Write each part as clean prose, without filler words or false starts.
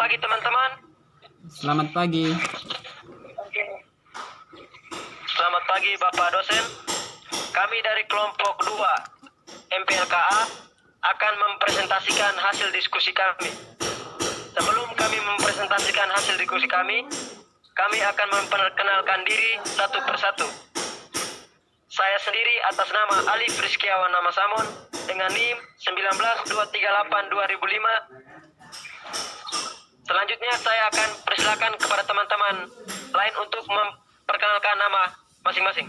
pagi teman-teman. Selamat pagi. Selamat pagi Bapak dosen. Kami dari kelompok 2 MPLKA akan mempresentasikan hasil diskusi kami. Sebelum kami mempresentasikan hasil diskusi kami akan memperkenalkan diri satu persatu. Saya sendiri atas nama Alif Rizkiawan Nama Samon dengan NIM 19238-2005. Selanjutnya saya akan persilakan kepada teman-teman lain untuk memperkenalkan nama masing-masing.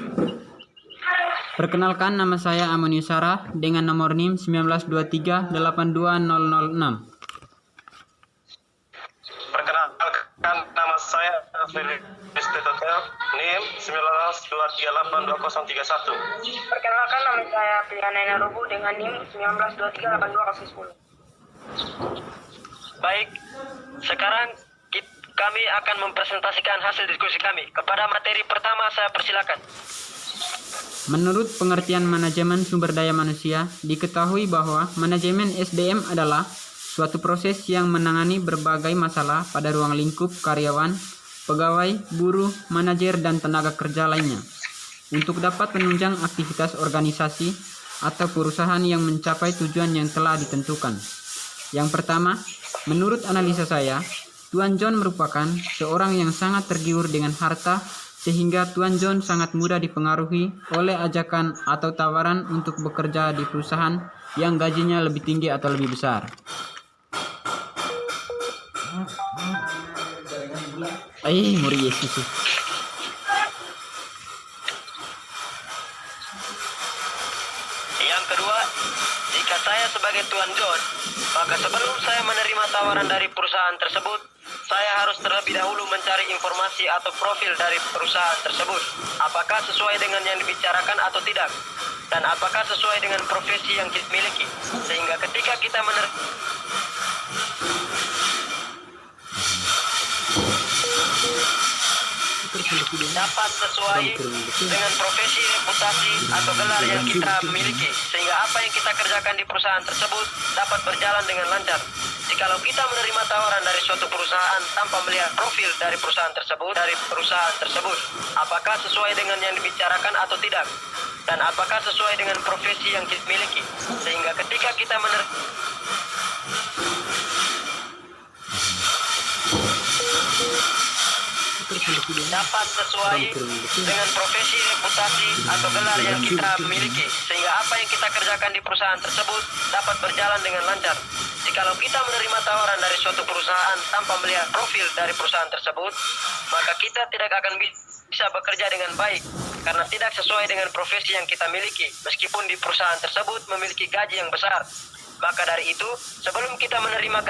Perkenalkan, nama saya Amon Yusara dengan nomor NIM 192382006. Perkenalkan, nama saya Philip Istihotel, NIM 192382031. Perkenalkan, nama saya Pilihan Rubu dengan NIM 192382010. Baik, sekarang kami akan mempresentasikan hasil diskusi kami. Kepada materi pertama saya persilakan. Menurut pengertian manajemen sumber daya manusia, diketahui bahwa manajemen SDM adalah suatu proses yang menangani berbagai masalah pada ruang lingkup karyawan, pegawai, buruh, manajer, dan tenaga kerja lainnya untuk dapat menunjang aktivitas organisasi atau perusahaan yang mencapai tujuan yang telah ditentukan. Yang pertama, menurut analisa saya, Tuan John merupakan seorang yang sangat tergiur dengan harta, sehingga Tuan John sangat mudah dipengaruhi oleh ajakan atau tawaran untuk bekerja di perusahaan yang gajinya lebih tinggi atau lebih besar. Yang kedua, jika saya sebagai Tuan John, maka sebelum saya menerima tawaran dari perusahaan tersebut, saya harus terlebih dahulu mencari informasi atau profil dari perusahaan tersebut. Apakah sesuai dengan yang dibicarakan atau tidak? Dan apakah sesuai dengan profesi yang kita miliki? Sehingga ketika kita dapat sesuai dengan profesi, reputasi, atau gelar yang kita miliki, sehingga apa yang kita kerjakan di perusahaan tersebut dapat berjalan dengan lancar. Jikalau kita menerima tawaran dari suatu perusahaan tanpa melihat profil dari perusahaan tersebut, apakah sesuai dengan yang dibicarakan atau tidak, dan apakah sesuai dengan profesi yang kita miliki, sehingga ketika kita dapat sesuai dengan profesi, reputasi, atau gelar yang kita miliki, sehingga apa yang kita kerjakan di perusahaan tersebut dapat berjalan dengan lancar. Jikalau kita menerima tawaran dari suatu perusahaan tanpa melihat profil dari perusahaan tersebut, maka kita tidak akan bisa bekerja dengan baik, karena tidak sesuai dengan profesi yang kita miliki, meskipun di perusahaan tersebut memiliki gaji yang besar. Maka dari itu, sebelum kita menerima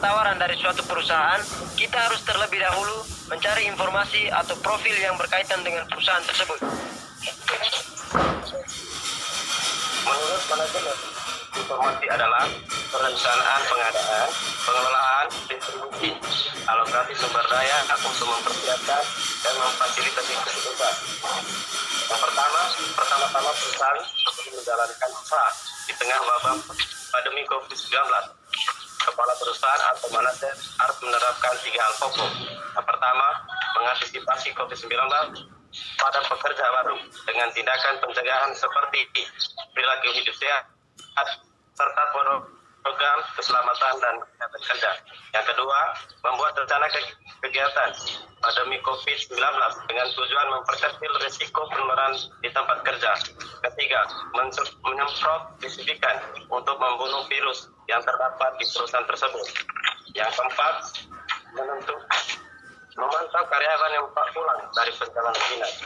tawaran dari suatu perusahaan, kita harus terlebih dahulu mencari informasi atau profil yang berkaitan dengan perusahaan tersebut. Menurut manajemen, informasi adalah perencanaan pengadaan, pengelolaan, distribusi, alokasi sumber daya untuk mempersiapkan dan memfasilitasi kehidupan. Yang pertama-tama perusahaan sebelum menjalankan usaha di tengah wabah pandemi COVID-19. Kepala perusahaan atau manajer harus menerapkan 3 hal pokok. Yang pertama, mengantisipasi COVID-19 pada pekerja baru dengan tindakan pencegahan seperti perilaku hidup sehat serta program keselamatan dan kesehatan kerja. Yang kedua, membuat rencana kegiatan pandemi COVID-19 dengan tujuan memperkecil risiko penularan di tempat kerja. Ketiga, menyemprot disinfektan untuk membunuh virus yang terdapat di perusahaan tersebut. Yang keempat, memantau karyawan yang pulang dari perjalanan dinas.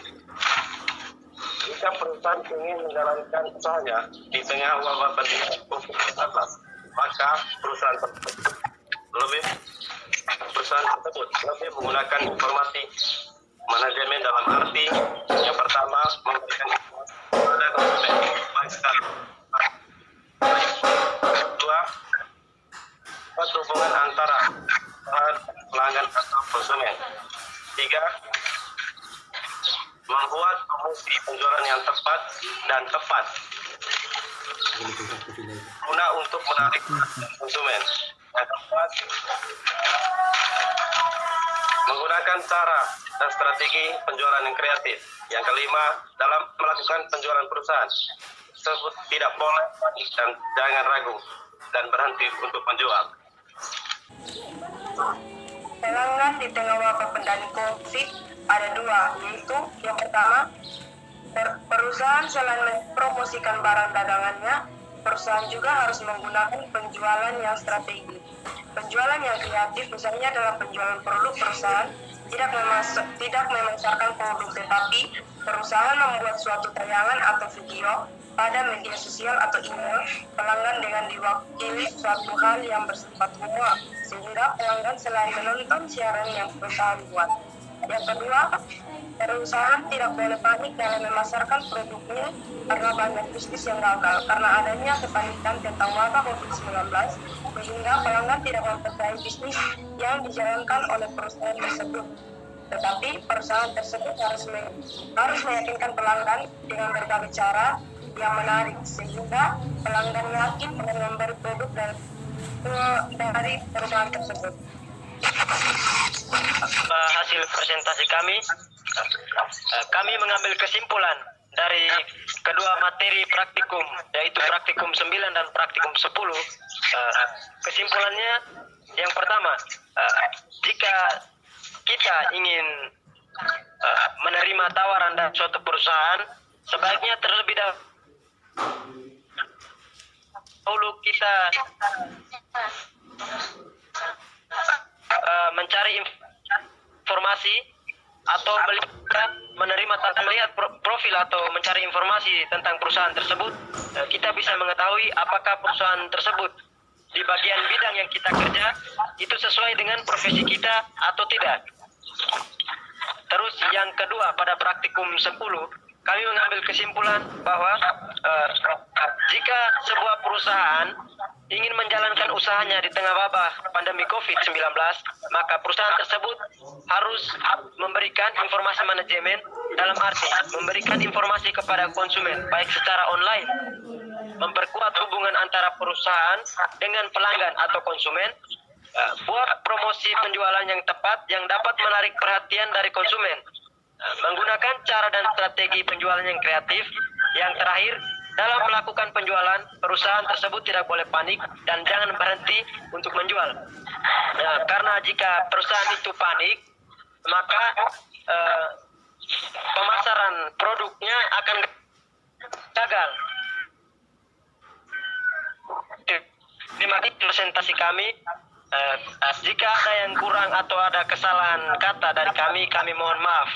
Jika perusahaan ingin menjalankan usahanya di tengah wabah pandemi COVID-19, maka perusahaan tersebut lebih menggunakan informasi manajemen dalam arti yang pertama, memberikan informasi kepada konsumen. Kedua, hubungan antara pelanggan atau konsumen. Tiga, membuat promosi penjualan yang tepat dan tepat guna untuk menarik konsumen. Yang keempat, menggunakan cara dan strategi penjualan yang kreatif. Yang kelima, dalam melakukan penjualan perusahaan tersebut tidak boleh panik dan jangan ragu dan berhenti untuk menjual. Pelanggan di tengah wabah pandemi COVID ada dua, yaitu yang pertama, perusahaan selain mempromosikan barang dagangannya, perusahaan juga harus menggunakan penjualan yang strategi. Penjualan yang kreatif misalnya dalam penjualan produk perusahaan tidak memasarkan produk, tetapi perusahaan membuat suatu tayangan atau video pada media sosial atau email pelanggan dengan diwakili suatu hal yang bersifat umum, sehingga pelanggan selain menonton siaran yang perusahaan buat. Yang kedua, perusahaan tidak boleh panik dalam memasarkan produknya karena banyak bisnis yang gagal karena adanya kepanikan tentang wabah COVID-19, sehingga pelanggan tidak mempercayai bisnis yang dijalankan oleh perusahaan tersebut. Tetapi perusahaan tersebut harus meyakinkan pelanggan dengan berbagai cara yang menarik, sehingga pelanggan yakin dengan memberi produk dari perusahaan tersebut. Hasil presentasi kami mengambil kesimpulan dari kedua materi praktikum, yaitu praktikum 9 dan praktikum 10. Kesimpulannya, yang pertama, jika kita ingin menerima tawaran dari suatu perusahaan, sebaiknya terlebih dahulu kita mencari informasi atau melihat profil atau mencari informasi tentang perusahaan tersebut. Kita bisa mengetahui apakah perusahaan tersebut di bagian bidang yang kita kerja itu sesuai dengan profesi kita atau tidak. Terus yang kedua, pada praktikum 10 kami mengambil kesimpulan bahwa jika sebuah perusahaan ingin menjalankan usahanya di tengah wabah pandemi COVID-19, maka perusahaan tersebut harus memberikan informasi manajemen, dalam arti memberikan informasi kepada konsumen, baik secara online, memperkuat hubungan antara perusahaan dengan pelanggan atau konsumen, buat promosi penjualan yang tepat yang dapat menarik perhatian dari konsumen, menggunakan cara dan strategi penjualan yang kreatif. Yang terakhir, dalam melakukan penjualan, perusahaan tersebut tidak boleh panik dan jangan berhenti untuk menjual. Karena jika perusahaan itu panik, maka pemasaran produknya akan gagal. Terima kasih presentasi kami. Jika ada yang kurang atau ada kesalahan kata dari kami mohon maaf.